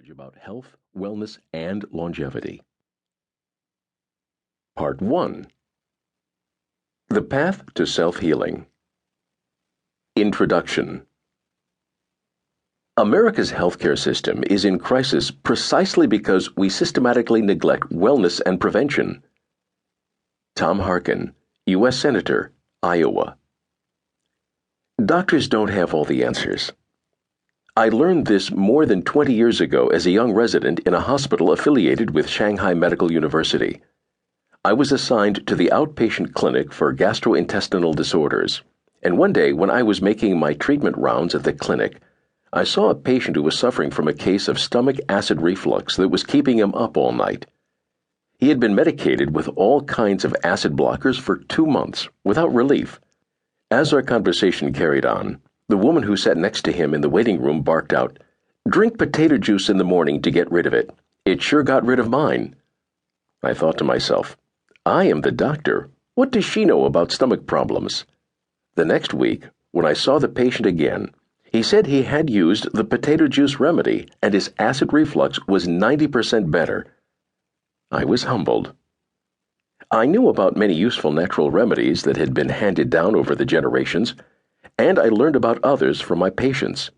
knowledge about health, wellness, and longevity. Part 1. The Path to Self-Healing. Introduction. America's healthcare system is in crisis precisely because we systematically neglect wellness and prevention. Tom Harkin, U.S. Senator, Iowa. Doctors don't have all the answers. I learned this more than 20 years ago as a young resident in a hospital affiliated with Shanghai Medical University. I was assigned to the outpatient clinic for gastrointestinal disorders, and one day when I was making my treatment rounds at the clinic, I saw a patient who was suffering from a case of stomach acid reflux that was keeping him up all night. He had been medicated with all kinds of acid blockers for 2 months, without relief. As our conversation carried on, the woman who sat next to him in the waiting room barked out, "Drink potato juice in the morning to get rid of it. It sure got rid of mine." I thought to myself, I am the doctor. What does she know about stomach problems? The next week, when I saw the patient again, he said he had used the potato juice remedy and his acid reflux was 90% better. I was humbled. I knew about many useful natural remedies that had been handed down over the generations, and I learned about others from my patients.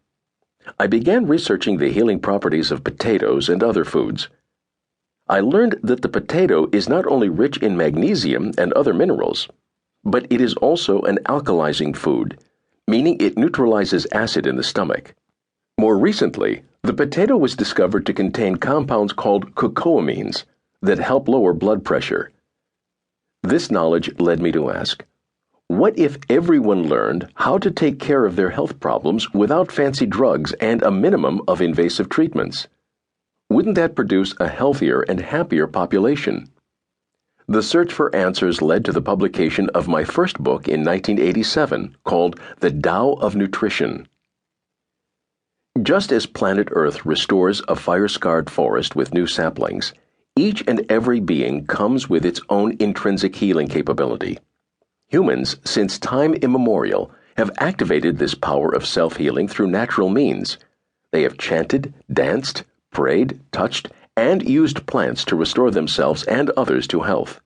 I began researching the healing properties of potatoes and other foods. I learned that the potato is not only rich in magnesium and other minerals, but it is also an alkalizing food, meaning it neutralizes acid in the stomach. More recently, the potato was discovered to contain compounds called cocoamines that help lower blood pressure. This knowledge led me to ask, what if everyone learned how to take care of their health problems without fancy drugs and a minimum of invasive treatments? Wouldn't that produce a healthier and happier population? The search for answers led to the publication of my first book in 1987 called The Tao of Nutrition. Just as planet Earth restores a fire-scarred forest with new saplings, each and every being comes with its own intrinsic healing capability. Humans, since time immemorial, have activated this power of self-healing through natural means. They have chanted, danced, prayed, touched, and used plants to restore themselves and others to health.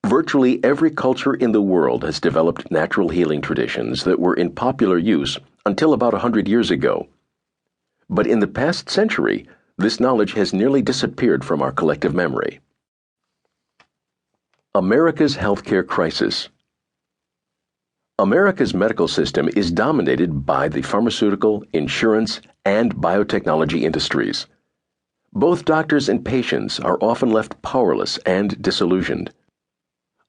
Virtually every culture in the world has developed natural healing traditions that were in popular use until about 100 years ago. But in the past century, this knowledge has nearly disappeared from our collective memory. America's healthcare crisis. America's medical system is dominated by the pharmaceutical, insurance, and biotechnology industries. Both doctors and patients are often left powerless and disillusioned.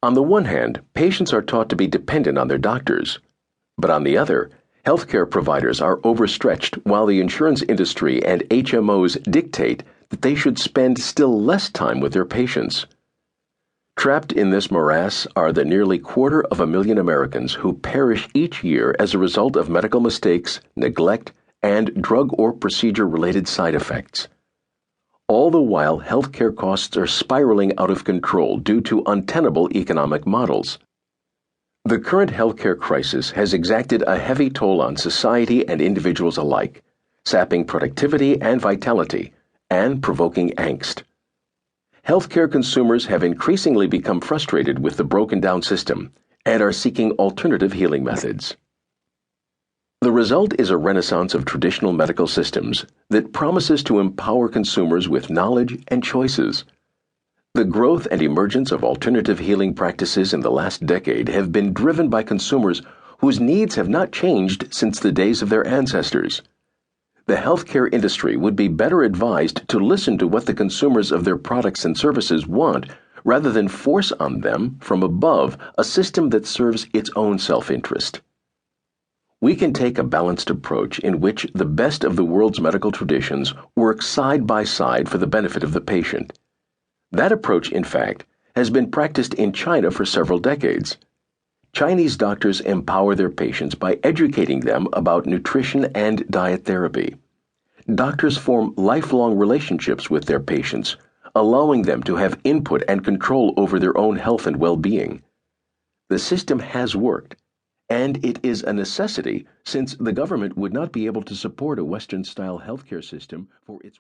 On the one hand, patients are taught to be dependent on their doctors, but on the other, healthcare providers are overstretched while the insurance industry and HMOs dictate that they should spend still less time with their patients. Trapped in this morass are the nearly 250,000 Americans who perish each year as a result of medical mistakes, neglect, and drug or procedure-related side effects. All the while, healthcare costs are spiraling out of control due to untenable economic models. The current healthcare crisis has exacted a heavy toll on society and individuals alike, sapping productivity and vitality, and provoking angst. Healthcare consumers have increasingly become frustrated with the broken-down system and are seeking alternative healing methods. The result is a renaissance of traditional medical systems that promises to empower consumers with knowledge and choices. The growth and emergence of alternative healing practices in the last decade have been driven by consumers whose needs have not changed since the days of their ancestors. The healthcare industry would be better advised to listen to what the consumers of their products and services want rather than force on them from above a system that serves its own self-interest. We can take a balanced approach in which the best of the world's medical traditions work side by side for the benefit of the patient. That approach, in fact, has been practiced in China for several decades. Chinese doctors empower their patients by educating them about nutrition and diet therapy. Doctors form lifelong relationships with their patients, allowing them to have input and control over their own health and well-being. The system has worked, and it is a necessity since the government would not be able to support a Western-style healthcare system for its